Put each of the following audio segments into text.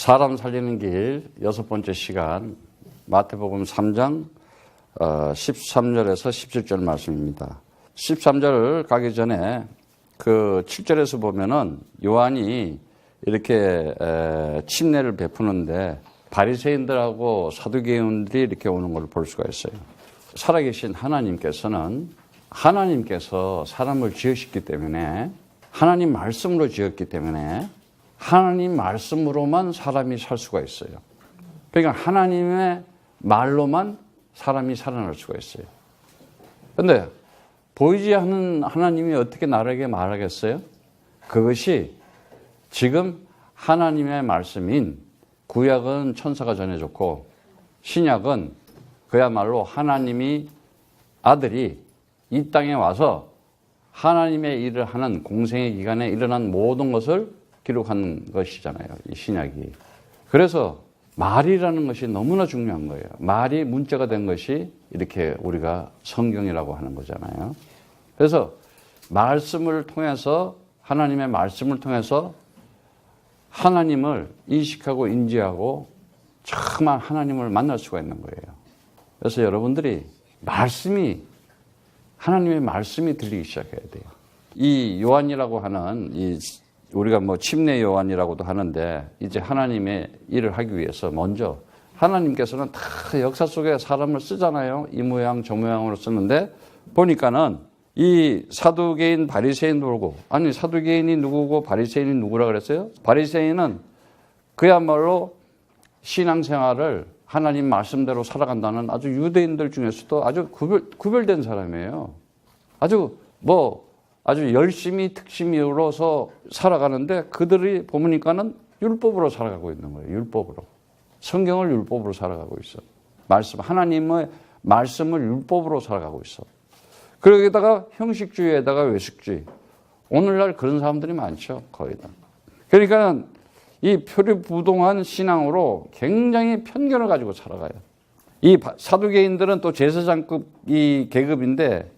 사람 살리는 길 6번째 시간 마태복음 3장 13절에서 17절 말씀입니다. 13절 가기 전에 그 7절에서 보면은 요한이 이렇게 침례를 베푸는데 바리새인들하고 사두개인들이 이렇게 오는 걸 볼 수가 있어요. 살아계신 하나님께서 사람을 지으셨기 때문에 하나님 말씀으로 지었기 때문에 하나님 말씀으로만 사람이 살 수가 있어요. 그러니까 하나님의 말로만 사람이 살아날 수가 있어요. 그런데 보이지 않는 하나님이 어떻게 나에게 말하겠어요? 그것이 지금 하나님의 말씀인 구약은 천사가 전해줬고 신약은 그야말로 하나님이 아들이 이 땅에 와서 하나님의 일을 하는 공생의 기간에 일어난 모든 것을 기록한 것이잖아요. 이 신약이. 그래서 말이라는 것이 너무나 중요한 거예요. 말이 문자가 된 것이 이렇게 우리가 성경이라고 하는 거잖아요. 그래서 말씀을 통해서 하나님의 말씀을 통해서 하나님을 인식하고 인지하고 정말 하나님을 만날 수가 있는 거예요. 그래서 여러분들이 하나님의 말씀이 들리기 시작해야 돼요. 이 요한이라고 하는 우리가 침례 요한이라고도 하는데 이제 하나님의 일을 하기 위해서 먼저 하나님께서는 다 역사 속에 사람을 쓰잖아요. 이 모양 저 모양으로 쓰는데 보니까는 이 사두개인 바리새인 누구고 사두개인이 누구고 바리새인이 누구라 그랬어요? 바리새인은 그야말로 신앙생활을 하나님 말씀대로 살아간다는 아주 유대인들 중에서도 아주 구별된 사람이에요. 아주 열심히 특심으로서 살아가는데 그들이 보니까는 율법으로 살아가고 있는 거예요. 율법으로. 성경을 율법으로 살아가고 있어. 하나님의 말씀을 율법으로 살아가고 있어. 그러기다가 형식주의에다가 외식주의. 오늘날 그런 사람들이 많죠. 거의 다. 그러니까 이 표리부동한 신앙으로 굉장히 편견을 가지고 살아가요. 이 사두개인들은 또 제사장급 이 계급인데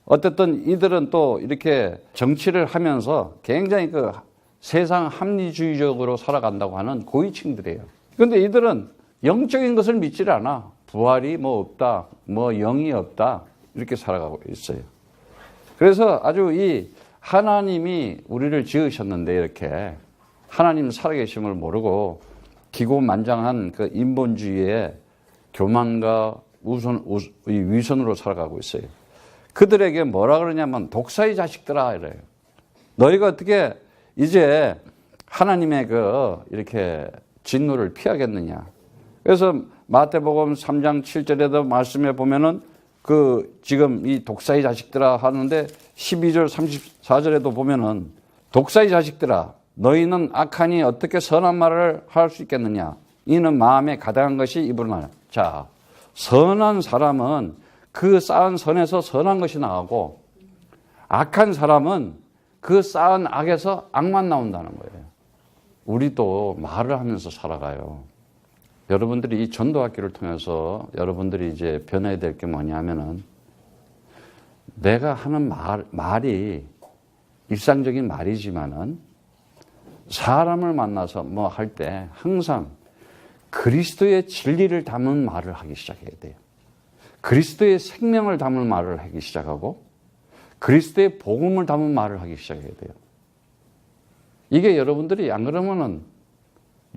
어쨌든 이들은 또 이렇게 정치를 하면서 굉장히 그 세상 합리주의적으로 살아간다고 하는 고위층들이에요. 그런데 이들은 영적인 것을 믿지를 않아. 부활이 없다, 영이 없다 이렇게 살아가고 있어요. 그래서 아주 이 하나님이 우리를 지으셨는데 이렇게 하나님 살아계심을 모르고 기고만장한 그 인본주의의 교만과 위선으로 살아가고 있어요. 그들에게 뭐라 그러냐면 독사의 자식들아 이래요. 너희가 어떻게 이제 하나님의 이렇게 진노를 피하겠느냐. 그래서 마태복음 3장 7절에도 말씀해 보면은 지금 이 독사의 자식들아 하는데 12절 34절에도 보면은 독사의 자식들아 너희는 악하니 어떻게 선한 말을 할 수 있겠느냐. 이는 마음에 가득한 것이 입으로 나요. 자, 선한 사람은 그 쌓은 선에서 선한 것이 나오고 악한 사람은 그 쌓은 악에서 악만 나온다는 거예요. 우리도 말을 하면서 살아가요. 여러분들이 이 전도학교를 통해서 여러분들이 이제 변해야 될 게 뭐냐면은 내가 하는 말이 일상적인 말이지만은 사람을 만나서 할 때 항상 그리스도의 진리를 담은 말을 하기 시작해야 돼요. 그리스도의 생명을 담은 말을 하기 시작하고 그리스도의 복음을 담은 말을 하기 시작해야 돼요. 이게 여러분들이 안 그러면은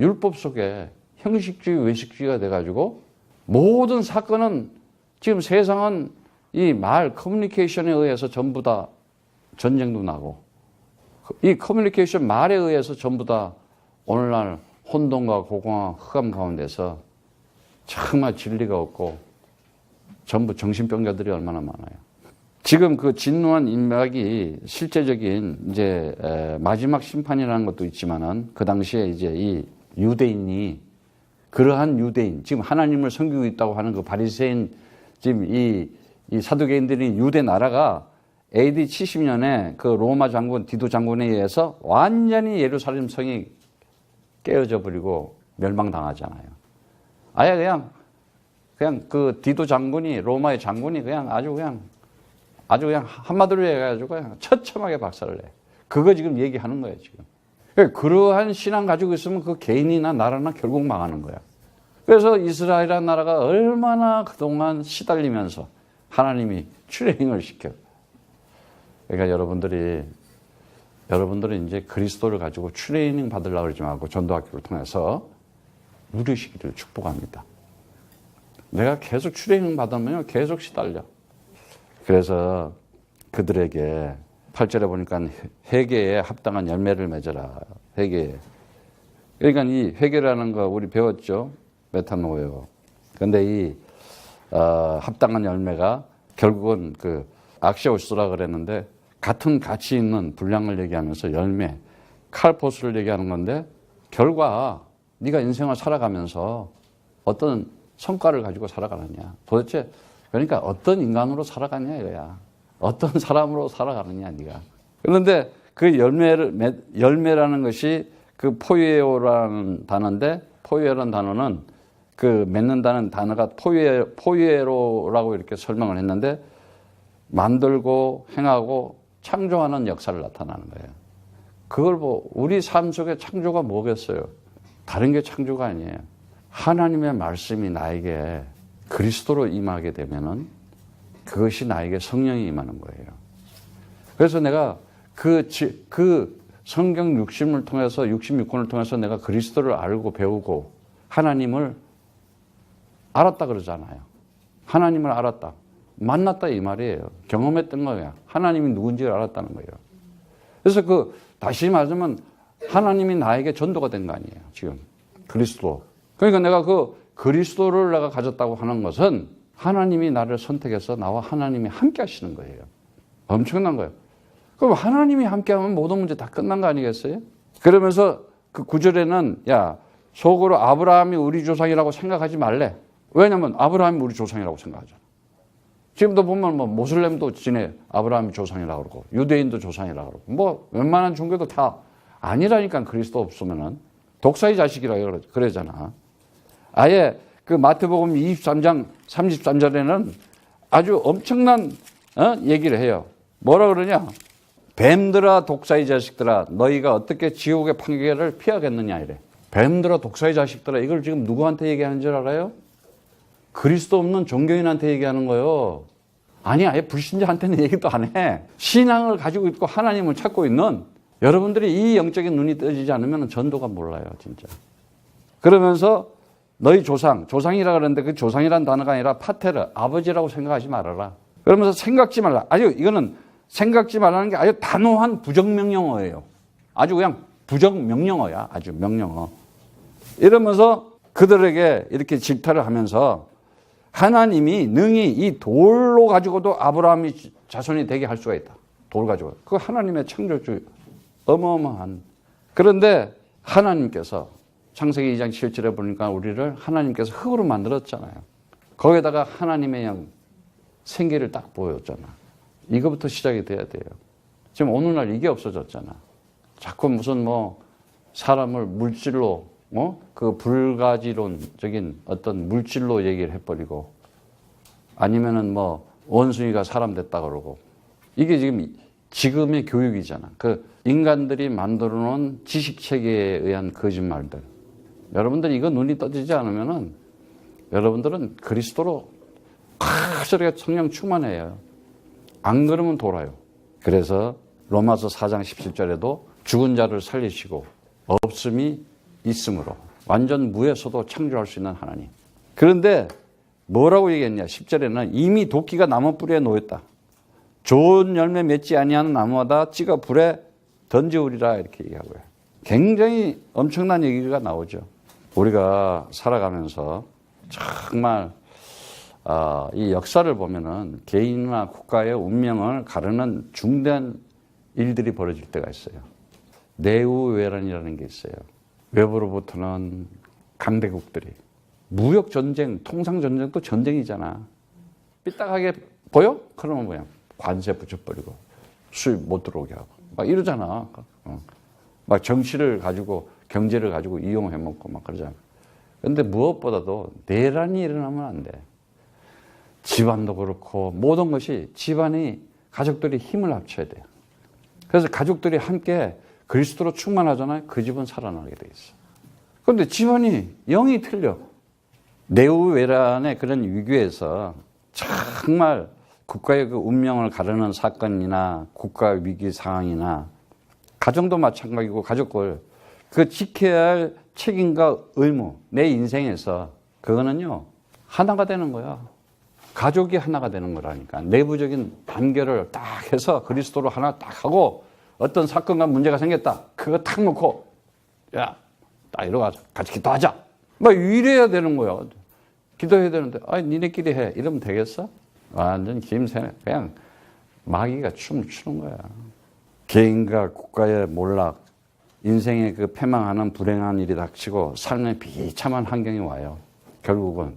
율법 속에 형식주의, 외식주의가 돼가지고 모든 사건은 지금 세상은 이 커뮤니케이션에 의해서 전부 다 전쟁도 나고 이 커뮤니케이션 말에 의해서 전부 다 오늘날 혼돈과 고공과 흑암 가운데서 정말 진리가 없고 전부 정신병자들이 얼마나 많아요. 지금 그 진노한 인맥이 실제적인 이제 마지막 심판이라는 것도 있지만은 그 당시에 이제 이 유대인이 그러한 유대인 지금 하나님을 섬기고 있다고 하는 그 바리새인 지금 이 사두개인들이 유대 나라가 AD 70년에 그 로마 장군 디도 장군에 의해서 완전히 예루살렘 성이 깨어져 버리고 멸망당하잖아요. 아예 그냥 그 디도 장군이 로마의 장군이 아주 그냥 한마디로 해가지고 그냥 처참하게 박살을 내. 그거 지금 얘기하는 거예요 지금. 그러한 신앙 가지고 있으면 그 개인이나 나라나 결국 망하는 거야. 그래서 이스라엘이라는 나라가 얼마나 그동안 시달리면서 하나님이 트레이닝을 시켜. 그러니까 여러분들이 이제 그리스도를 가지고 트레이닝 받으려고 그러지 말고 전도학교를 통해서 누리시기를 축복합니다. 내가 계속 트레이닝 받으면 계속 시달려. 그래서 그들에게 8절에 보니까 회개에 합당한 열매를 맺어라. 회개에. 그러니까 이 회개라는 거 우리 배웠죠. 메타노예요. 그런데 이 합당한 열매가 결국은 그 악시오스라 그랬는데 같은 가치 있는 분량을 얘기하면서 열매, 칼포스를 얘기하는 건데 결과 네가 인생을 살아가면서 어떤 성과를 가지고 살아가느냐. 도대체 그러니까 어떤 인간으로 살아가냐 이거야. 어떤 사람으로 살아가느냐 네가. 그런데 그 열매라는 것이 그 포유에오라는 단어인데 포유에라는 단어는 그 맺는다는 단어가 포유에로라고 이렇게 설명을 했는데 만들고 행하고 창조하는 역사를 나타나는 거예요. 그걸 우리 삶 속에 창조가 뭐겠어요? 다른 게 창조가 아니에요. 하나님의 말씀이 나에게 그리스도로 임하게 되면은 그것이 나에게 성령이 임하는 거예요. 그래서 내가 그 성경 66권을 통해서 내가 그리스도를 알고 배우고 하나님을 알았다 그러잖아요. 하나님을 알았다. 만났다 이 말이에요. 경험했던 거야. 하나님이 누군지를 알았다는 거예요. 그래서 다시 말하자면 하나님이 나에게 전도가 된 거 아니에요. 지금 그리스도. 그러니까 내가 그리스도를 내가 가졌다고 하는 것은 하나님이 나를 선택해서 나와 하나님이 함께 하시는 거예요. 엄청난 거예요. 그럼 하나님이 함께 하면 모든 문제 다 끝난 거 아니겠어요? 그러면서 그 9절에는 야, 속으로 아브라함이 우리 조상이라고 생각하지 말래. 왜냐면 아브라함이 우리 조상이라고 생각하잖아. 지금도 보면 모슬렘도 지네 아브라함이 조상이라고 그러고 유대인도 조상이라고 그러고 웬만한 종교도 다 아니라니까 그리스도 없으면은 독사의 자식이라고 그러잖아. 아예 그 마태복음 23장 33절에는 아주 엄청난 얘기를 해요. 뭐라 그러냐? 뱀들아 독사의 자식들아 너희가 어떻게 지옥의 판결을 피하겠느냐 이래. 뱀들아 독사의 자식들아 이걸 지금 누구한테 얘기하는 줄 알아요? 그리스도 없는 종교인한테 얘기하는 거예요. 아니 아예 불신자한테는 얘기도 안 해. 신앙을 가지고 있고 하나님을 찾고 있는 여러분들이 이 영적인 눈이 떠지지 않으면 전도가 몰라요 진짜. 그러면서 너희 조상이라 그러는데 그 조상이란 단어가 아니라 파테르, 아버지라고 생각하지 말아라. 그러면서 생각지 말라. 이거는 생각지 말라는 게 아주 단호한 부정명령어예요. 아주 그냥 부정명령어야. 아주 명령어. 이러면서 그들에게 이렇게 질타를 하면서 하나님이 능히 이 돌로 가지고도 아브라함이 자손이 되게 할 수가 있다. 돌 가지고. 그 하나님의 창조주 어마어마한. 그런데 하나님께서 창세기 2장 7절에 보니까 우리를 하나님께서 흙으로 만들었잖아요. 거기에다가 하나님의 영 생기를 딱 보여줬잖아. 이거부터 시작이 돼야 돼요. 지금 오늘날 이게 없어졌잖아. 자꾸 무슨 사람을 물질로 그 불가지론적인 어떤 물질로 얘기를 해버리고 아니면은 원숭이가 사람 됐다 그러고 이게 지금의 교육이잖아. 그 인간들이 만들어 놓은 지식 체계에 의한 거짓말들. 여러분들이 이거 눈이 떠지지 않으면은 여러분들은 그리스도로 저렇게 성령 충만해요. 안 그러면 돌아요. 그래서 로마서 4장 17절에도 죽은 자를 살리시고 없음이 있으므로 완전 무에서도 창조할 수 있는 하나님. 그런데 뭐라고 얘기했냐? 10절에는 이미 도끼가 나무 뿌리에 놓였다. 좋은 열매 맺지 아니하는 나무마다 찌가 불에 던지우리라 이렇게 얘기하고요. 굉장히 엄청난 얘기가 나오죠. 우리가 살아가면서 정말 이 역사를 보면은 개인이나 국가의 운명을 가르는 중대한 일들이 벌어질 때가 있어요. 내후외란이라는 게 있어요. 외부로부터는 강대국들이 무역전쟁, 통상전쟁도 전쟁이잖아. 삐딱하게 보여? 그러면 뭐야? 관세 붙여버리고 수입 못 들어오게 하고 막 이러잖아. 막 정치를 가지고 경제를 가지고 이용해먹고 막 그러잖아. 그런데 무엇보다도 내란이 일어나면 안 돼. 집안도 그렇고 모든 것이 집안이 가족들이 힘을 합쳐야 돼요. 그래서 가족들이 함께 그리스도로 충만하잖아요. 그 집은 살아나게 돼 있어. 그런데 집안이 영이 틀려. 내후외란의 그런 위기에서 정말 국가의 그 운명을 가르는 사건이나 국가 위기 상황이나 가정도 마찬가지고 가족을 그 지켜야 할 책임과 의무, 내 인생에서 그거는요 하나가 되는 거야. 가족이 하나가 되는 거라니까. 내부적인 단결을 딱 해서 그리스도로 하나 딱 하고 어떤 사건과 문제가 생겼다. 그거 탁 놓고 야, 딱 이러고 같이 기도하자. 막 이래야 되는 거야. 기도해야 되는데 니네끼리 해. 이러면 되겠어? 완전 김새 그냥 마귀가 춤을 추는 거야. 개인과 국가의 몰락, 인생의 그 패망하는 불행한 일이 닥치고 삶의 비참한 환경이 와요. 결국은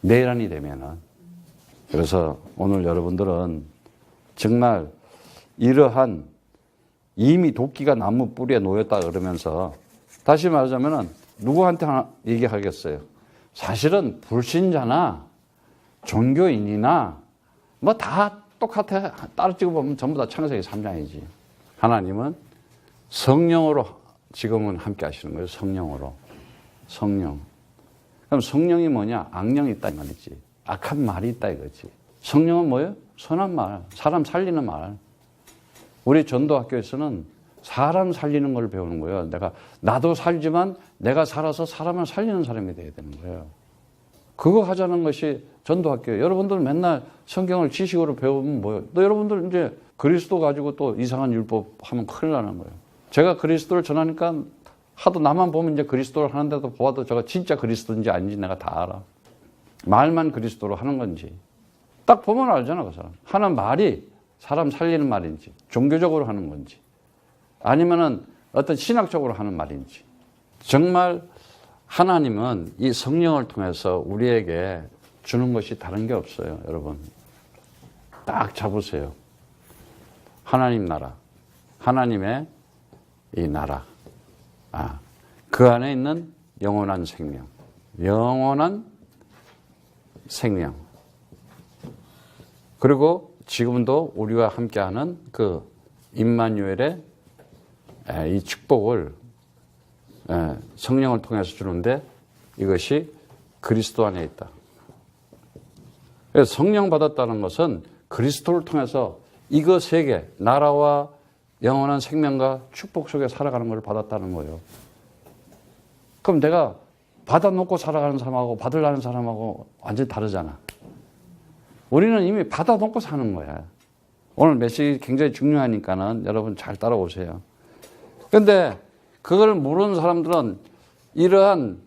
내란이 되면은. 그래서 오늘 여러분들은 정말 이러한 이미 도끼가 나무 뿌리에 놓였다 그러면서 다시 말하자면은 누구한테 하나 얘기하겠어요. 사실은 불신자나 종교인이나 뭐 다 똑같아. 따로 보면 전부 다 창세기 3장이지. 하나님은 성령으로 지금은 함께 하시는 거예요. 성령으로. 성령. 그럼 성령이 뭐냐? 악령이 있다 이 말이지. 악한 말이 있다 이거지. 성령은 뭐예요? 선한 말. 사람 살리는 말. 우리 전도학교에서는 사람 살리는 걸 배우는 거예요. 나도 살지만 내가 살아서 사람을 살리는 사람이 돼야 되는 거예요. 그거 하자는 것이 전도학교예요. 여러분들 맨날 성경을 지식으로 배우면 뭐예요? 또 여러분들 이제 그리스도 가지고 또 이상한 율법 하면 큰일 나는 거예요. 제가 그리스도를 전하니까 하도 나만 보면 이제 그리스도를 하는데도 보아도 저가 진짜 그리스도인지 아닌지 내가 다 알아. 말만 그리스도로 하는 건지. 딱 보면 알잖아, 그 사람. 하는 말이 사람 살리는 말인지, 종교적으로 하는 건지, 아니면은 어떤 신학적으로 하는 말인지. 정말 하나님은 이 성령을 통해서 우리에게 주는 것이 다른 게 없어요, 여러분. 딱 잡으세요. 하나님 나라. 하나님의 이 나라. 그 안에 있는 영원한 생명. 영원한 생명. 그리고 지금도 우리와 함께하는 그 임마누엘의 이 축복을 성령을 통해서 주는데 이것이 그리스도 안에 있다. 그래서 성령 받았다는 것은 그리스도를 통해서 이거 세 개, 나라와 영원한 생명과 축복 속에 살아가는 걸 받았다는 거예요. 그럼 내가 받아놓고 살아가는 사람하고 받으려는 사람하고 완전히 다르잖아. 우리는 이미 받아놓고 사는 거야. 오늘 메시지 굉장히 중요하니까는 여러분 잘 따라오세요. 그런데 그걸 모르는 사람들은 이러한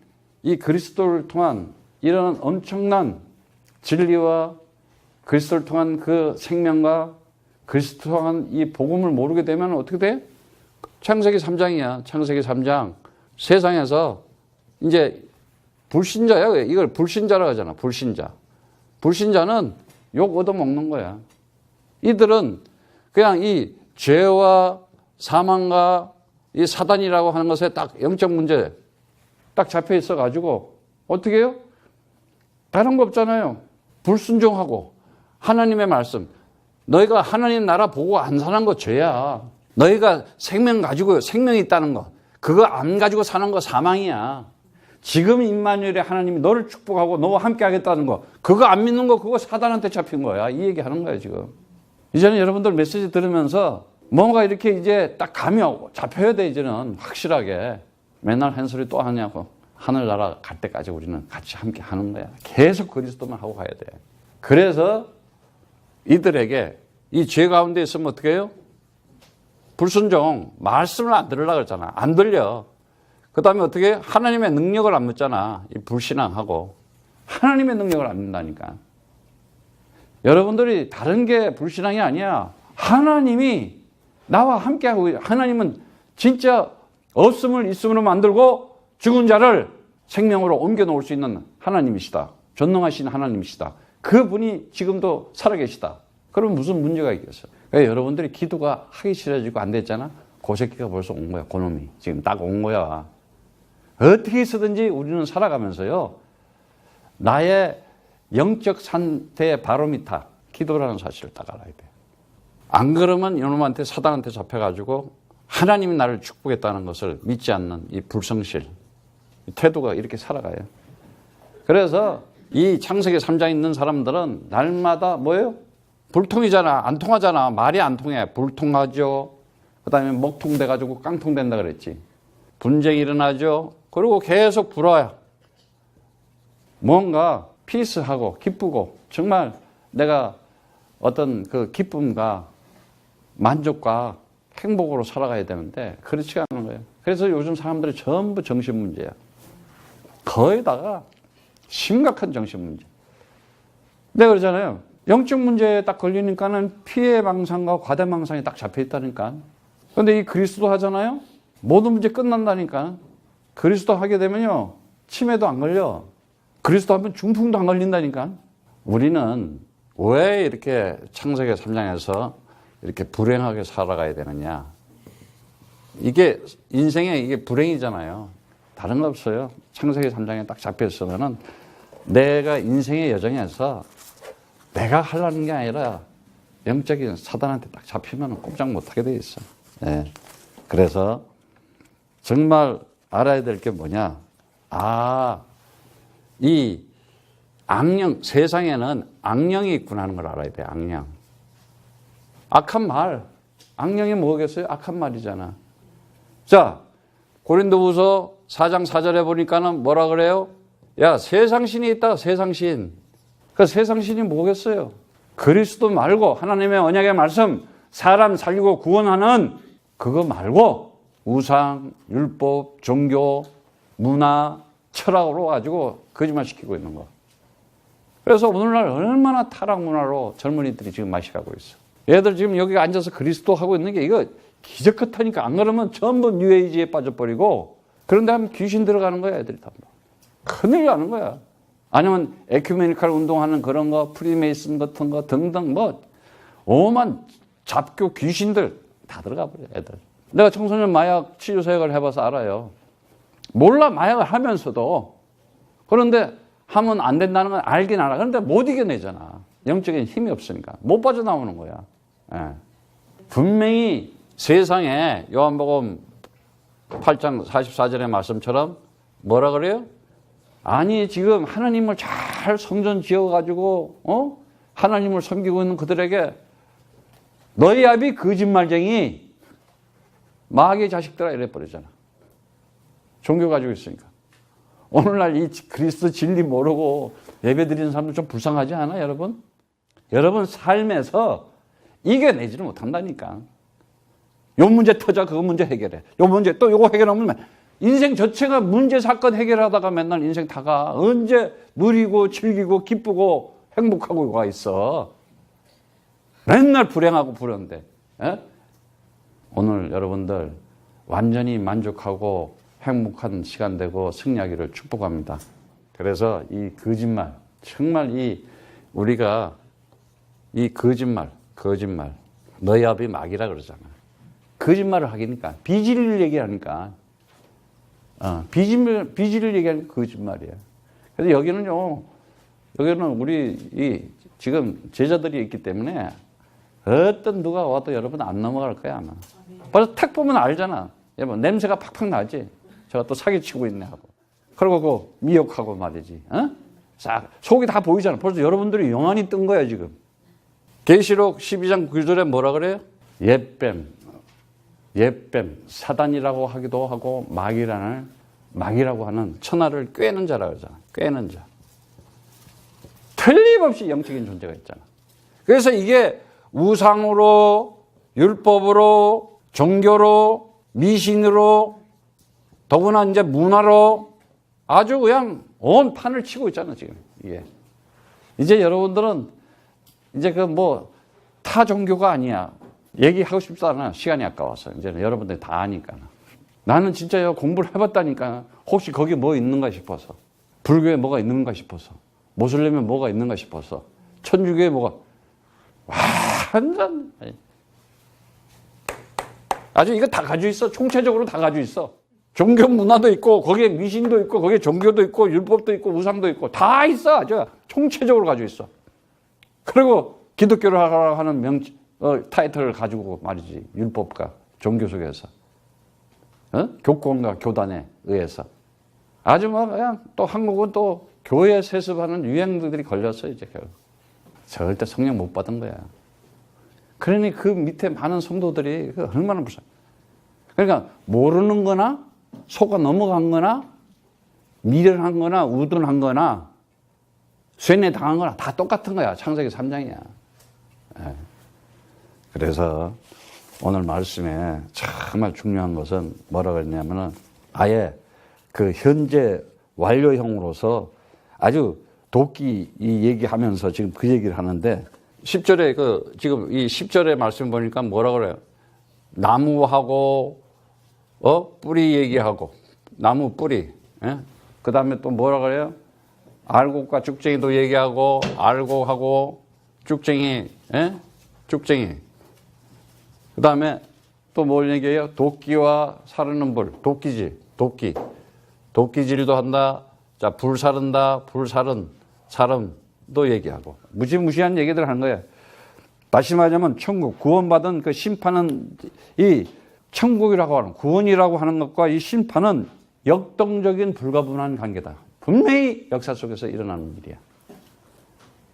이 그리스도를 통한 이런 엄청난 진리와 그리스도를 통한 그 생명과 그리스도 통한 이 복음을 모르게 되면 어떻게 돼? 창세기 3장이야. 창세기 3장. 세상에서 이제 불신자야. 이걸 불신자라고 하잖아. 불신자. 불신자는 욕 얻어먹는 거야. 이들은 그냥 이 죄와 사망과 이 사단이라고 하는 것에 딱 영적 문제 딱 잡혀 있어가지고 어떻게 해요? 다른 거 없잖아요. 불순종하고 하나님의 말씀. 너희가 하나님 나라 보고 안 사는 거 죄야. 너희가 생명 가지고 생명이 있다는 거. 그거 안 가지고 사는 거 사망이야. 지금 임마누엘의 하나님이 너를 축복하고 너와 함께 하겠다는 거. 그거 안 믿는 거 그거 사단한테 잡힌 거야. 이 얘기 하는 거야 지금. 이제는 여러분들 메시지 들으면서 뭔가 이렇게 이제 딱 감이 잡혀야 돼. 이제는 확실하게. 맨날 한 소리 또 하냐고. 하늘나라 갈 때까지 우리는 같이 함께 하는 거야. 계속 그리스도만 하고 가야 돼. 그래서 이들에게 이 죄 가운데 있으면 어떻게 해요? 불순종, 말씀을 안 들으려고 그랬잖아. 안 들려. 그 다음에 어떻게 해요? 하나님의 능력을 안 묻잖아. 이 불신앙하고. 하나님의 능력을 안 묻다니까. 여러분들이 다른 게 불신앙이 아니야. 하나님이 나와 함께하고, 하나님은 진짜 없음을 있음으로 만들고 죽은 자를 생명으로 옮겨 놓을 수 있는 하나님이시다. 전능하신 하나님이시다. 그분이 지금도 살아계시다. 그럼 무슨 문제가 있겠어요? 그러니까 여러분들이 기도가 하기 싫어지고 안 됐잖아? 그 새끼가 벌써 온 거야. 그놈이. 지금 딱 온 거야. 어떻게 해서든지 우리는 살아가면서요. 나의 영적 상태의 바로미터, 기도라는 사실을 딱 알아야 돼. 안 그러면 이놈한테 사단한테 잡혀가지고 하나님이 나를 축복했다는 것을 믿지 않는 이 불성실, 이 태도가 이렇게 살아가요. 그래서 이 창세기 3장에 있는 사람들은 날마다 뭐예요? 불통이잖아. 안 통하잖아. 말이 안 통해. 불통하죠. 그 다음에 먹통 돼가지고 깡통 된다 그랬지. 분쟁이 일어나죠. 그리고 계속 불화야. 뭔가 피스하고 기쁘고 정말 내가 어떤 그 기쁨과 만족과 행복으로 살아가야 되는데 그렇지가 않은 거예요. 그래서 요즘 사람들이 전부 정신 문제야. 거의다가 심각한 정신 문제. 내가 그러잖아요. 영적 문제에 딱 걸리니까는 피해망상과 과대망상이 딱 잡혀 있다니까. 그런데 이 그리스도 하잖아요. 모든 문제 끝난다니까. 그리스도 하게 되면요. 치매도 안 걸려. 그리스도 하면 중풍도 안 걸린다니까. 우리는 왜 이렇게 창세기 3장에서 이렇게 불행하게 살아가야 되느냐. 이게 인생에 이게 불행이잖아요. 다른 거 없어요. 창세기 3장에 딱 잡혀 있으면은 내가 인생의 여정에서 내가 하려는 게 아니라 영적인 사단한테 딱 잡히면 꼼짝 못하게 돼 있어. 예. 그래서 정말 알아야 될 게 뭐냐. 이 악령, 세상에는 악령이 있구나 하는 걸 알아야 돼. 악령. 악한 말. 악령이 뭐겠어요? 악한 말이잖아. 자, 고린도후서 4장 4절에 보니까는 뭐라 그래요? 야, 세상신이 있다. 세상신. 그 세상신이 뭐겠어요? 그리스도 말고 하나님의 언약의 말씀, 사람 살리고 구원하는 그거 말고 우상, 율법, 종교, 문화, 철학으로 가지고 거짓말시키고 있는 거. 그래서 오늘날 얼마나 타락 문화로 젊은이들이 지금 마시가고 있어. 얘들 지금 여기 앉아서 그리스도 하고 있는 게 이거 기적 같으니까 안 그러면 전부 뉴에이지에 빠져버리고 그런데 하면 귀신 들어가는 거야, 애들이 다. 큰일 나는 거야. 아니면 에큐메니칼 운동하는 그런 거, 프리메이슨 같은 거 등등 뭐 오만 잡교 귀신들 다 들어가 버려, 애들. 내가 청소년 마약 치료 사역을 해봐서 알아요. 몰라, 마약을 하면서도. 그런데 하면 안 된다는 건 알긴 알아. 그런데 못 이겨내잖아. 영적인 힘이 없으니까. 못 빠져나오는 거야. 예. 분명히 세상에 요한복음 8장 44절의 말씀처럼 뭐라 그래요? 아니, 지금 하나님을 잘 성전 지어가지고, 하나님을 섬기고 있는 그들에게 너희 아비 거짓말쟁이 마귀의 자식들아 이래 버리잖아. 종교 가지고 있으니까. 오늘날 이 그리스도 진리 모르고 예배 드리는 사람들 좀 불쌍하지 않아, 여러분? 여러분 삶에서 이겨내지를 못한다니까. 요 문제 터져, 그거 문제 해결해. 요 문제 또 요거 해결하면 인생 전체가 문제 사건 해결하다가 맨날 인생 다가 언제 누리고 즐기고 기쁘고 행복하고 가 있어. 맨날 불행하고 불행한데. 예? 오늘 여러분들 완전히 만족하고 행복한 시간 되고 승리하기를 축복합니다. 그래서 이 거짓말, 정말 우리가 이 거짓말, 너희 아비 마귀라 그러잖아. 거짓말을 하기니까, 비진리를 얘기하니까, 비진리를 얘기하니까 거짓말이야. 그래서 여기는 우리 지금 제자들이 있기 때문에 어떤 누가 와도 여러분 안 넘어갈 거야, 아마. 벌써 탁 보면 알잖아. 여러분, 냄새가 팍팍 나지? 제가 또 사기치고 있네 하고. 그리고 그 미역하고 말이지. 싹 속이 다 보이잖아. 벌써 여러분들이 영안이 뜬 거야, 지금. 계시록 12장 9절에 뭐라 그래요? 옛뱀, 사단이라고 하기도 하고 마귀라고 하는 천하를 꿰는 자라고 하잖아. 꿰는 자. 틀림없이 영적인 존재가 있잖아. 그래서 이게 우상으로, 율법으로, 종교로, 미신으로, 더구나 이제 문화로 아주 그냥 온 판을 치고 있잖아, 지금. 이게. 이제 여러분들은 이제 타 종교가 아니야. 얘기하고 싶지 않아. 시간이 아까워서. 이제는 여러분들이 다 아니까. 나는 진짜 공부를 해봤다니까. 혹시 거기 뭐 있는가 싶어서. 불교에 뭐가 있는가 싶어서. 모슬림에 뭐가 있는가 싶어서. 천주교에 뭐가. 완전. 아주 이거 다 가지고 있어. 총체적으로 다 가지고 있어. 종교 문화도 있고, 거기에 미신도 있고, 거기에 종교도 있고, 율법도 있고, 우상도 있고, 다 있어. 아주 총체적으로 가지고 있어. 그리고 기독교를 하는 타이틀을 가지고 말이지. 율법과 종교 속에서. 교권과 교단에 의해서. 아주 뭐 그냥 또 한국은 또 교회 세습하는 유행들이 걸렸어요, 이제 결국. 절대 성령 못 받은 거야. 그러니 그 밑에 많은 성도들이 얼마나 불쌍해. 그러니까 모르는 거나 속아 넘어간 거나 미련한 거나 우둔한 거나 쇠뇌 당한 거나 다 똑같은 거야. 창세기 3장이야. 그래서 오늘 말씀에 정말 중요한 것은 뭐라고 그랬냐면은 아예 그 현재 완료형으로서 아주 도끼 이 얘기하면서 지금 그 얘기를 하는데 10절에 지금 이 10절의 말씀 보니까 뭐라 그래요? 나무하고 뿌리 얘기하고 나무 뿌리. 그 다음에 또 뭐라 그래요? 알곡과 쭉쟁이도 얘기하고 알곡하고 쭉쟁이. 쭉쟁이. 그 다음에 또 뭘 얘기해요? 도끼와 사르는 불. 도끼질. 도끼. 도끼질도 한다. 자, 불사른다. 불사른. 사름도 얘기하고. 무시무시한 얘기들 하는 거예요. 다시 말하자면 천국, 구원받은 그 심판은 이 천국이라고 하는, 구원이라고 하는 것과 이 심판은 역동적인 불가분한 관계다. 분명히 역사 속에서 일어나는 일이야.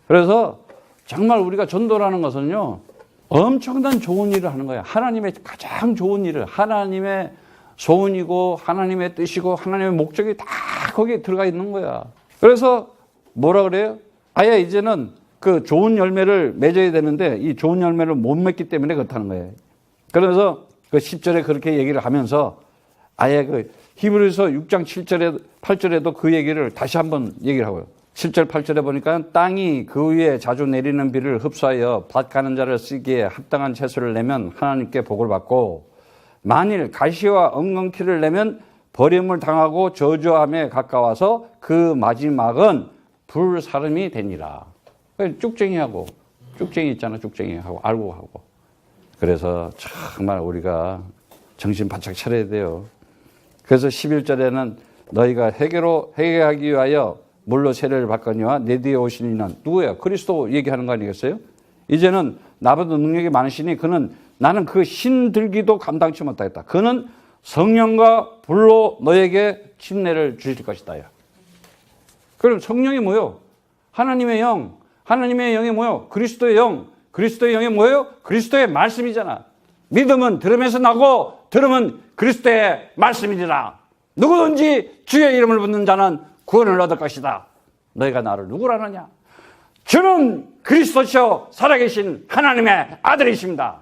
그래서 정말 우리가 전도라는 것은요, 엄청난 좋은 일을 하는 거야. 하나님의 가장 좋은 일을, 하나님의 소원이고, 하나님의 뜻이고, 하나님의 목적이 다 거기에 들어가 있는 거야. 그래서 뭐라 그래요? 아예 이제는 그 좋은 열매를 맺어야 되는데, 이 좋은 열매를 못 맺기 때문에 그렇다는 거예요. 그래서 그 10절에 그렇게 얘기를 하면서 아예 그 히브리서 6장 7절에 8절에도 그 얘기를 다시 한번 얘기를 하고요. 7절 8절에 보니까 땅이 그 위에 자주 내리는 비를 흡수하여 밭 가는 자를 쓰기에 합당한 채소를 내면 하나님께 복을 받고, 만일 가시와 엉겅퀴를 내면 버림을 당하고 저주함에 가까워서 그 마지막은 불사름이 되니라. 쭉쟁이하고, 쭉쟁이 있잖아, 쭉쟁이하고 알고하고. 그래서 정말 우리가 정신 바짝 차려야 돼요. 그래서 11절에는 너희가 회개하기 위하여 물로 세례를 받거니와 내 뒤에 오신 이는 누구예요? 그리스도 얘기하는 거 아니겠어요? 이제는 나보다 능력이 많으시니 그는 나는 그 신 들기도 감당치 못하겠다. 그는 성령과 불로 너에게 침례를 주실 것이다. 그럼 성령이 뭐예요? 하나님의 영. 하나님의 영이 뭐예요? 그리스도의 영. 그리스도의 영이 뭐예요? 그리스도의 말씀이잖아. 믿음은 들음에서 나고 들음은 그리스도의 말씀이니라. 누구든지 주의 이름을 붙는 자는 구원을 얻을 것이다. 너희가 나를 누구라 하느냐? 주는 그리스도시요 살아계신 하나님의 아들이십니다.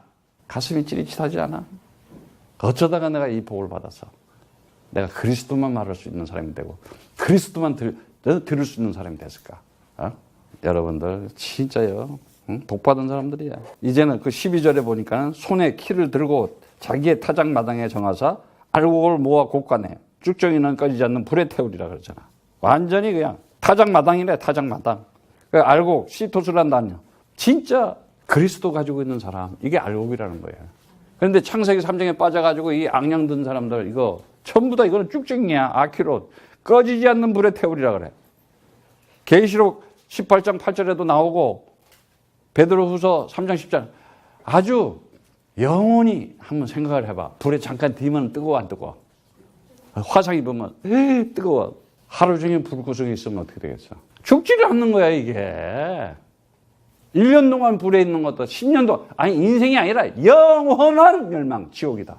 가슴이 찌릿하지 않아? 어쩌다가 내가 이 복을 받아서 내가 그리스도만 말할 수 있는 사람이 되고 그리스도만 들을 수 있는 사람이 됐을까? 여러분들 진짜요, 복 받은 사람들이야. 이제는 그 12절에 보니까 손에 키를 들고 자기의 타작 마당에 정하사 알곡을 모아 곡간에 쭉정이는 꺼지지 않는 불에 태우리라 그러잖아. 완전히 그냥 타작 마당이래. 타작 마당. 알곡 시토스란다뇨. 진짜 그리스도 가지고 있는 사람, 이게 알곡이라는 거예요. 그런데 창세기 3장에 빠져가지고 이 악령 든 사람들 이거 전부 다 이거는 쭉정이야. 아키롯. 꺼지지 않는 불에 태우리라 그래. 계시록 18장 8절에도 나오고 베드로후서 3장 10절 아주 영원히 한번 생각을 해봐. 불에 잠깐 뒤면 뜨거워 안 뜨거워? 화상 입으면 뜨거워. 하루 종일 불구석에 있으면 어떻게 되겠어? 죽지를 않는 거야 이게. 1년 동안 불에 있는 것도 10년 동안, 아니 인생이 아니라 영원한 멸망, 지옥이다.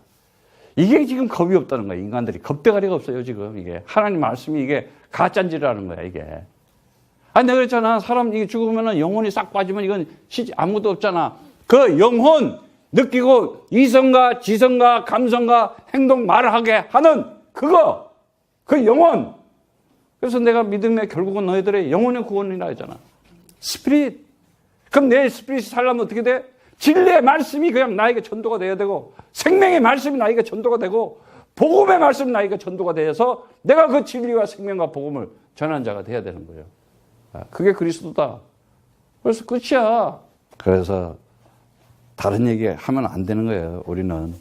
이게 지금 겁이 없다는 거야. 인간들이 겁대가리가 없어요 지금. 이게 하나님 말씀이 이게 가짜인지라는 거야 이게. 아니 내가 그랬잖아. 사람 이게 죽으면 영혼이 싹 빠지면 이건 아무것도 없잖아. 그 영혼 느끼고 이성과 지성과 감성과 행동 말을 하게 하는 그거, 그 영혼. 그래서 내가 믿음의 결국은 너희들의 영혼의 구원이라 했잖아. 스피릿. 그럼 내 스피릿이 살려면 어떻게 돼? 진리의 말씀이 그냥 나에게 전도가 돼야 되고, 생명의 말씀이 나에게 전도가 되고, 복음의 말씀이 나에게 전도가 돼서 내가 그 진리와 생명과 복음을 전하는 자가 돼야 되는 거예요. 그게 그리스도다. 그래서 끝이야. 그래서 다른 얘기 하면 안 되는 거예요. 우리는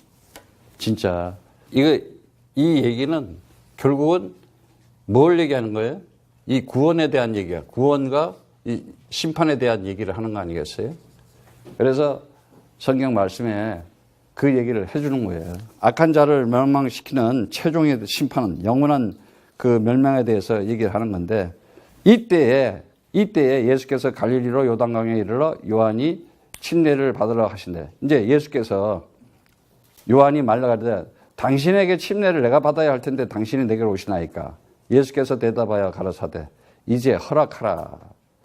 진짜 이 얘기는 결국은 뭘 얘기하는 거예요? 이 구원에 대한 얘기야. 구원과 이 심판에 대한 얘기를 하는 거 아니겠어요? 그래서 성경 말씀에 그 얘기를 해주는 거예요. 악한 자를 멸망시키는 최종의 심판은 영원한 그 멸망에 대해서 얘기를 하는 건데, 이때에 예수께서 갈릴리로 요단강에 이르러 요한이 침례를 받으러 하신대. 이제 예수께서 요한이 말라가되 당신에게 침례를 내가 받아야 할 텐데 당신이 내게로 오시나이까. 예수께서 대답하여 가라사대 이제 허락하라.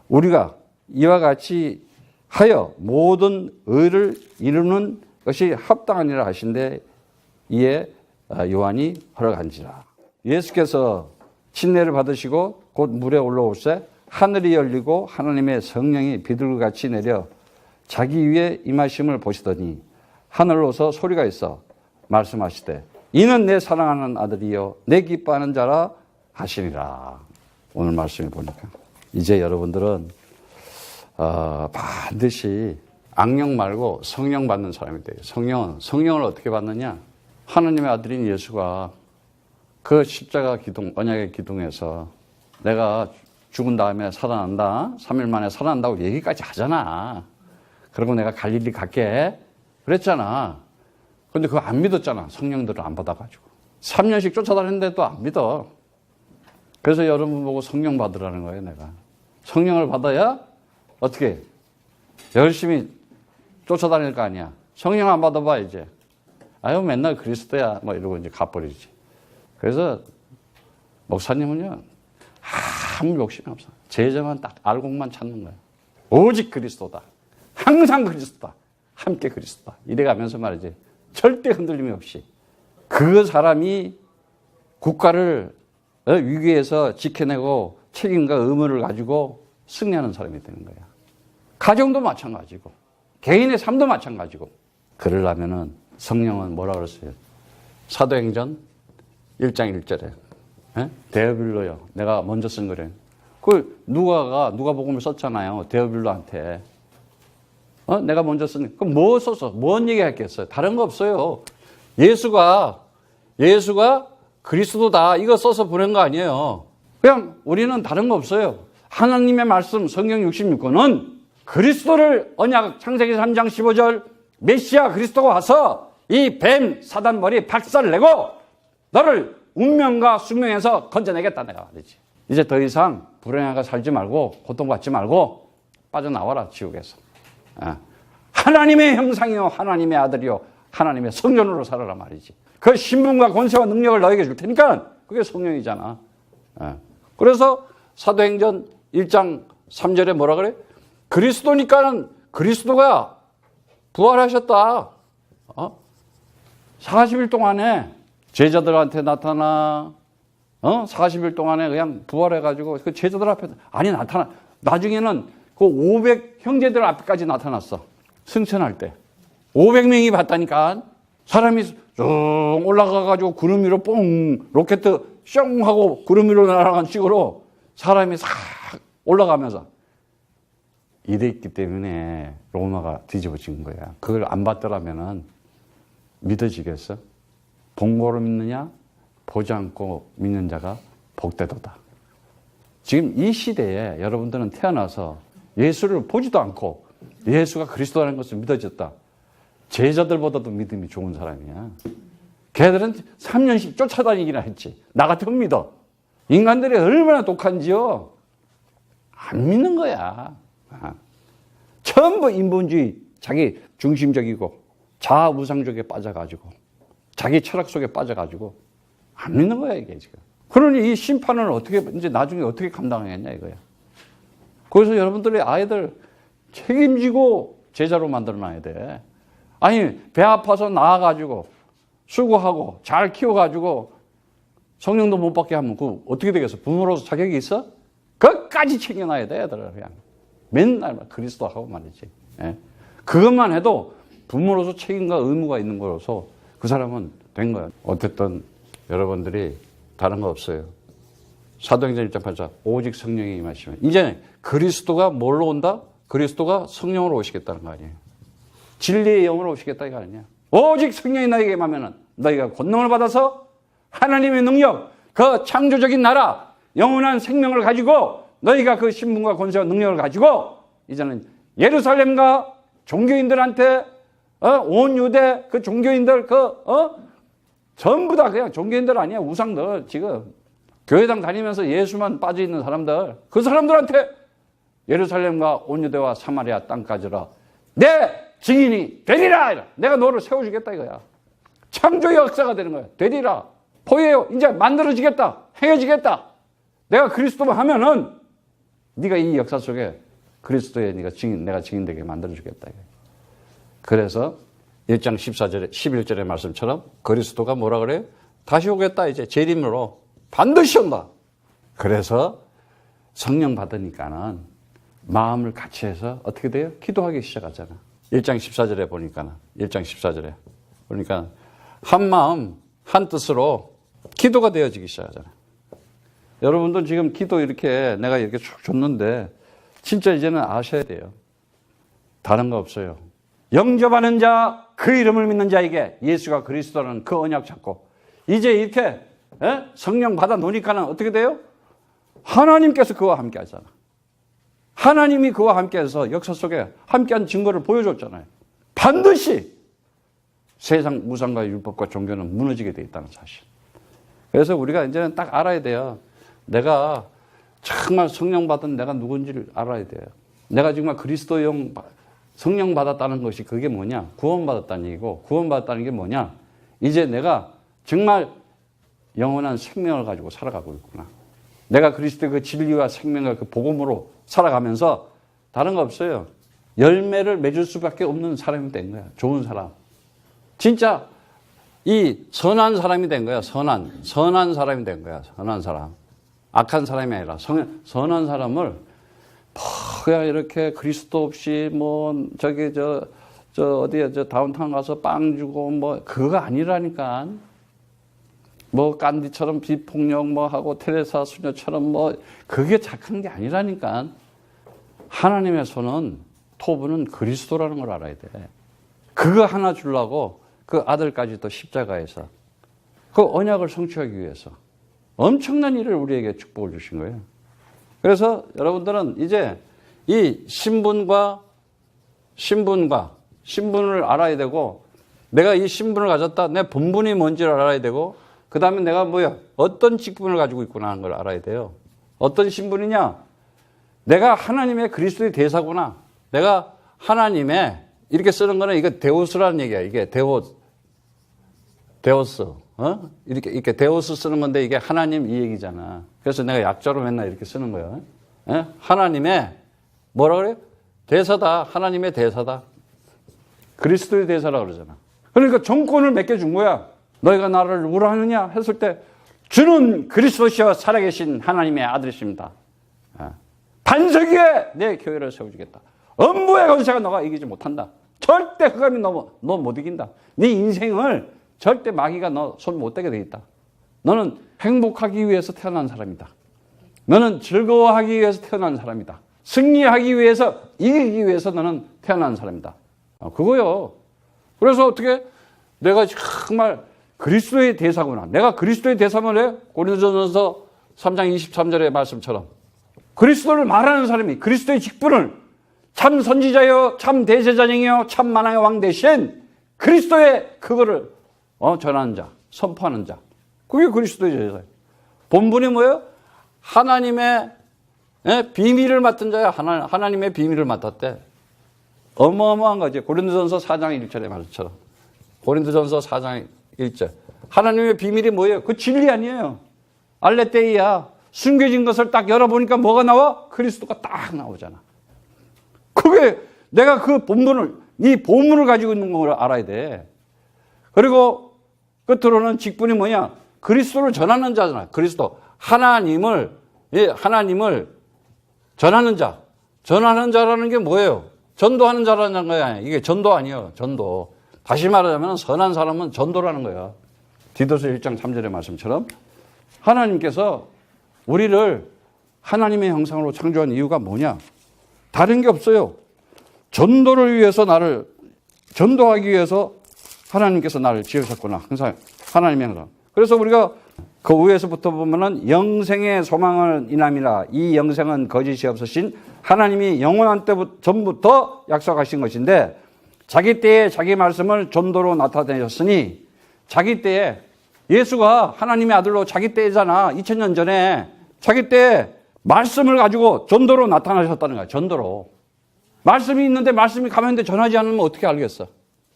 우리가 이와 같이 하여 모든 의를 이루는 것이 합당하니라 하신대 이에 요한이 허락한지라. 예수께서 침례를 받으시고 곧 물에 올라오세 하늘이 열리고 하나님의 성령이 비둘기같이 내려 자기 위에 임하심을 보시더니 하늘로서 소리가 있어 말씀하시되 이는 내 사랑하는 아들이요 내 기뻐하는 자라 하시니라. 오늘 말씀을 보니까 이제 여러분들은 반드시 악령 말고 성령 받는 사람이 돼요. 성령을 어떻게 받느냐? 하나님의 아들인 예수가 그 십자가 기둥, 언약의 기둥에서 내가 죽은 다음에 살아난다, 3일 만에 살아난다고 얘기까지 하잖아. 그리고 내가 갈릴리 갈게 그랬잖아. 근데 그거 안 믿었잖아. 성령들을 안 받아가지고 3년씩 쫓아다녔는데도 안 믿어. 그래서 여러분 보고 성령 받으라는 거예요. 내가 성령을 받아야 어떻게 열심히 쫓아다닐 거 아니야. 성령 안 받아봐 이제 아유 맨날 그리스도야 뭐 이러고 이제 가버리지. 그래서 목사님은요 아무 욕심이 없어. 제자만 딱 알고만 찾는 거야. 오직 그리스도다. 항상 그리스도다. 함께 그리스도다. 이래가면서 말이지. 절대 흔들림이 없이. 그 사람이 국가를 위기에서 지켜내고 책임과 의무를 가지고 승리하는 사람이 되는 거야. 가정도 마찬가지고 개인의 삶도 마찬가지고. 그러려면은 성령은 뭐라 그랬어요? 사도행전 1장 1절에 데오빌로요. 내가 먼저 쓴 거래. 그걸 누가복음을 썼잖아요. 데오빌로한테. 내가 먼저 쓴. 그럼 뭐 썼어? 뭔 얘기 했겠어요? 다른 거 없어요. 예수가 그리스도다. 이거 써서 보낸 거 아니에요. 그냥 우리는 다른 거 없어요. 하나님의 말씀 성경 66권은 그리스도를 언약 창세기 3장 15절 메시아 그리스도가 와서 이 뱀 사단 머리 박살내고 너를 운명과 숙명에서 건져내겠다 내가 말이지. 이제 더 이상 불행하게 살지 말고 고통받지 말고 빠져나와라 지옥에서. 하나님의 형상이요 하나님의 아들이요 하나님의 성전으로 살아라 말이지. 그 신분과 권세와 능력을 너에게 줄 테니까 그게 성령이잖아. 그래서 사도행전 1장 3절에 뭐라 그래? 그리스도니까는 그리스도가 부활하셨다. 40일 동안에 제자들한테 나타나 40일 동안에 그냥 부활해가지고 그 제자들 앞에 나타나. 나중에는 그 500 형제들 앞까지 나타났어. 승천할 때 500명이 봤다니까. 사람이 쭉 올라가가지고 구름 위로 뽕 로켓 뿅 하고 구름 위로 날아간 식으로 사람이 싹 올라가면서 이랬기 때문에 로마가 뒤집어진 거야. 그걸 안 봤더라면은 믿어지겠어? 본고로 믿느냐? 보지 않고 믿는 자가 복되도다. 지금 이 시대에 여러분들은 태어나서 예수를 보지도 않고 예수가 그리스도라는 것을 믿어졌다. 제자들보다도 믿음이 좋은 사람이야. 걔들은 3년씩 쫓아다니기나 했지. 나 같으면 믿어. 인간들이 얼마나 독한지요. 안 믿는 거야. 전부 인본주의, 자기 중심적이고 자아우상적에 빠져가지고 자기 철학 속에 빠져가지고 안 믿는 거야 이게 지금. 그러니 이 심판을 어떻게 이제 나중에 어떻게 감당하겠냐 이거야. 그래서 여러분들의 아이들 책임지고 제자로 만들어놔야 돼. 아니 배 아파서 나와가지고 수고하고 잘 키워가지고 성령도 못 받게 하면 그 어떻게 되겠어? 부모로서 자격이 있어? 그것까지 챙겨놔야 돼 애들을 그냥. 맨날 그리스도 하고 말이지. 그것만 해도 부모로서 책임과 의무가 있는 거로서 그 사람은 된 거야. 어쨌든 여러분들이 다른 거 없어요. 사도행전 1장 8절 오직 성령이 임하시면 이제 그리스도가 뭘로 온다? 그리스도가 성령으로 오시겠다는 거 아니에요. 진리의 영으로 오시겠다 이거 아니냐. 오직 성령이 너에게 임하면 너희가 권능을 받아서 하나님의 능력, 그 창조적인 나라, 영원한 생명을 가지고 너희가 그 신분과 권세와 능력을 가지고 이제는 예루살렘과 종교인들한테 온 유대 그 종교인들 전부 다 그냥 종교인들 아니야. 우상들. 지금 교회당 다니면서 예수만 빠져 있는 사람들. 그 사람들한테 예루살렘과 온 유대와 사마리아 땅까지라 내 증인이 되리라. 내가 너를 세워주겠다 이거야. 창조의 역사가 되는 거야. 되리라. 보여요. 이제 만들어지겠다. 행해지겠다. 내가 그리스도만 하면은 네가 이 역사 속에 그리스도의 내가 증인되게 만들어주겠다. 그래서 1장 14절에 11절의 말씀처럼 그리스도가 뭐라 그래요? 다시 오겠다. 이제 재림으로 반드시 온다. 그래서 성령 받으니까는 마음을 같이 해서 어떻게 돼요? 기도하기 시작하잖아. 1장 14절에 보니까 1장 14절에 보니까 한 마음 한 뜻으로 기도가 되어지기 시작하잖아. 여러분들 지금 기도 이렇게 내가 이렇게 쭉 줬는데 진짜 이제는 아셔야 돼요. 다른 거 없어요. 영접하는 자, 그 이름을 믿는 자에게 예수가 그리스도라는 그 언약 잡고 이제 이렇게 성령 받아 놓으니까는 어떻게 돼요? 하나님께서 그와 함께 하잖아. 하나님이 그와 함께 해서 역사 속에 함께한 증거를 보여줬잖아요. 반드시 세상 우상과 율법과 종교는 무너지게 돼 있다는 사실. 그래서 우리가 이제는 딱 알아야 돼요. 내가 정말 성령 받은 내가 누군지를 알아야 돼요. 내가 정말 그리스도용 성령 받았다는 것이 그게 뭐냐? 구원받았다는 얘기고 구원받았다는 게 뭐냐? 이제 내가 정말 영원한 생명을 가지고 살아가고 있구나. 내가 그리스도의 그 진리와 생명과 그 복음으로 살아가면서 다른 거 없어요. 열매를 맺을 수밖에 없는 사람이 된 거야. 좋은 사람. 진짜 이 선한 사람이 된 거야. 선한 사람이 된 거야. 선한 사람. 악한 사람이 아니라 선한 사람을 그냥 이렇게 그리스도 없이 어디에 다운타운 가서 빵 주고 그거 아니라니까. 깐디처럼 비폭력 하고 테레사 수녀처럼 그게 착한 게 아니라니까. 하나님의 손은 토부는 그리스도라는 걸 알아야 돼. 그거 하나 주려고 그 아들까지도 십자가에서 그 언약을 성취하기 위해서 엄청난 일을 우리에게 축복을 주신 거예요. 그래서 여러분들은 이제 이 신분을 알아야 되고 내가 이 신분을 가졌다. 내 본분이 뭔지를 알아야 되고 그 다음에 내가 어떤 직분을 가지고 있구나 하는 걸 알아야 돼요. 어떤 신분이냐? 내가 하나님의 그리스도의 대사구나. 내가 하나님의 이렇게 쓰는 거는 이거 데오스라는 얘기야. 이게 데오스. 이렇게 데오스 쓰는 건데 이게 하나님 이 얘기잖아. 그래서 내가 약자로 맨날 이렇게 쓰는 거야. 하나님의 뭐라 그래요? 대사다. 하나님의 대사다. 그리스도의 대사라 그러잖아. 그러니까 정권을 맡겨준 거야. 너희가 나를 우러하느냐 했을 때 주는 그리스도시여 살아계신 하나님의 아들이십니다. 반석 위에 내 교회를 세워주겠다. 음부의 권세가 너가 이기지 못한다. 절대 흑암이 너 못 이긴다. 네 인생을 절대 마귀가 너 손 못 대게 돼 있다. 너는 행복하기 위해서 태어난 사람이다. 너는 즐거워하기 위해서 태어난 사람이다. 승리하기 위해서 이기기 위해서 너는 태어난 사람이다. 그거요. 그래서 어떻게 내가 정말 그리스도의 대사구나. 내가 그리스도의 대사면 해? 고린도전서 3장 23절의 말씀처럼 그리스도를 말하는 사람이 그리스도의 직분을 참 선지자여 참 대제사장이여 참 만왕의 왕 대신 그리스도의 그거를 전하는 자, 선포하는 자. 그게 그리스도의 제사예요. 본분이 뭐예요? 하나님의 비밀을 맡은 자야. 하나님의 비밀을 맡았대. 어마어마한 거지. 고린도전서 4장 1절의 말씀처럼. 고린도전서 4장 1절. 하나님의 비밀이 뭐예요? 그 진리 아니에요. 알레테이야. 숨겨진 것을 딱 열어보니까 뭐가 나와? 그리스도가 딱 나오잖아. 그게 내가 그 본분을, 이 본문을 가지고 있는 걸 알아야 돼. 그리고 끝으로는 직분이 뭐냐? 그리스도를 전하는 자잖아. 그리스도. 하나님을 전하는 자. 전하는 자라는 게 뭐예요? 전도하는 자라는 거야. 이게 전도 아니에요. 전도. 다시 말하자면 선한 사람은 전도라는 거야. 디도서 1장 3절의 말씀처럼 하나님께서 우리를 하나님의 형상으로 창조한 이유가 뭐냐? 다른 게 없어요. 전도를 위해서 전도하기 위해서 하나님께서 나를 지으셨구나. 항상 하나님의 형상. 그래서 우리가 그 위에서부터 보면은 영생의 소망을 인함이라. 이 영생은 거짓이 없으신 하나님이 영원한 때부터 전부터 약속하신 것인데 자기 때에 자기 말씀을 전도로 나타내셨으니 자기 때에 예수가 하나님의 아들로 자기 때잖아. 2000년 전에 자기 때에 말씀을 가지고 전도로 나타나셨다는 거야. 전도로. 말씀이 있는데 말씀이 가면데 전하지 않으면 어떻게 알겠어?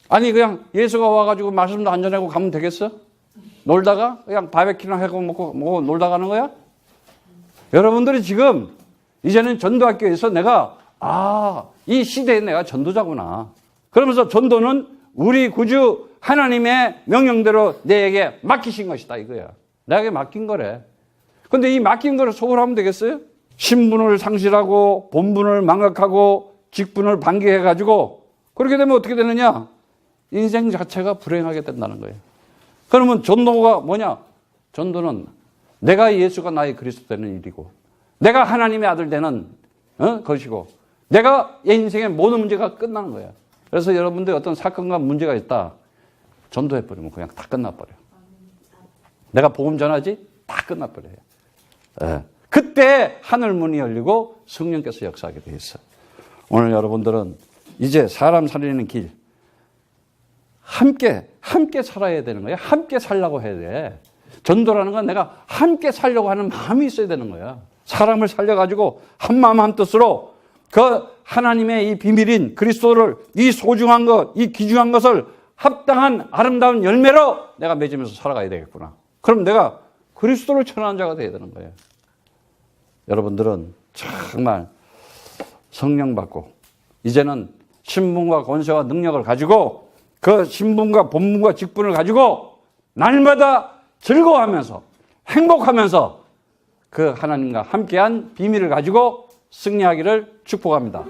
아니 그냥 예수가 와가지고 말씀도 안 전하고 가면 되겠어? 놀다가 그냥 바베큐나 하고 먹고 놀다 가는 거야? 여러분들이 지금 이제는 전도학교에서 내가 이 시대에 내가 전도자구나. 그러면서 전도는 우리 구주 하나님의 명령대로 내게 맡기신 것이다 이거야. 내게 맡긴 거래. 근데 이 맡긴 거를 속으로 하면 되겠어요? 신분을 상실하고 본분을 망각하고 직분을 방기해가지고 그렇게 되면 어떻게 되느냐? 인생 자체가 불행하게 된다는 거예요. 그러면 전도가 뭐냐? 전도는 내가 예수가 나의 그리스도 되는 일이고 내가 하나님의 아들 되는 것이고 내가 인생의 모든 문제가 끝나는 거야. 그래서 여러분들 어떤 사건과 문제가 있다. 전도해버리면 그냥 다 끝나버려. 내가 복음 전하지? 다 끝나버려요. 예. 그때 하늘 문이 열리고 성령께서 역사하게 돼 있어. 오늘 여러분들은 이제 사람 살리는 길 함께 살아야 되는 거야. 함께 살려고 해야 돼. 전도라는 건 내가 함께 살려고 하는 마음이 있어야 되는 거야. 사람을 살려가지고 한 마음 한 뜻으로 그 하나님의 이 비밀인 그리스도를 이 소중한 것, 이 귀중한 것을 합당한 아름다운 열매로 내가 맺으면서 살아가야 되겠구나. 그럼 내가 그리스도를 전하는 자가 되어야 되는 거예요. 여러분들은 정말 성령 받고 이제는 신분과 권세와 능력을 가지고 그 신분과 본분과 직분을 가지고 날마다 즐거워하면서 행복하면서 그 하나님과 함께한 비밀을 가지고 승리하기를 축복합니다.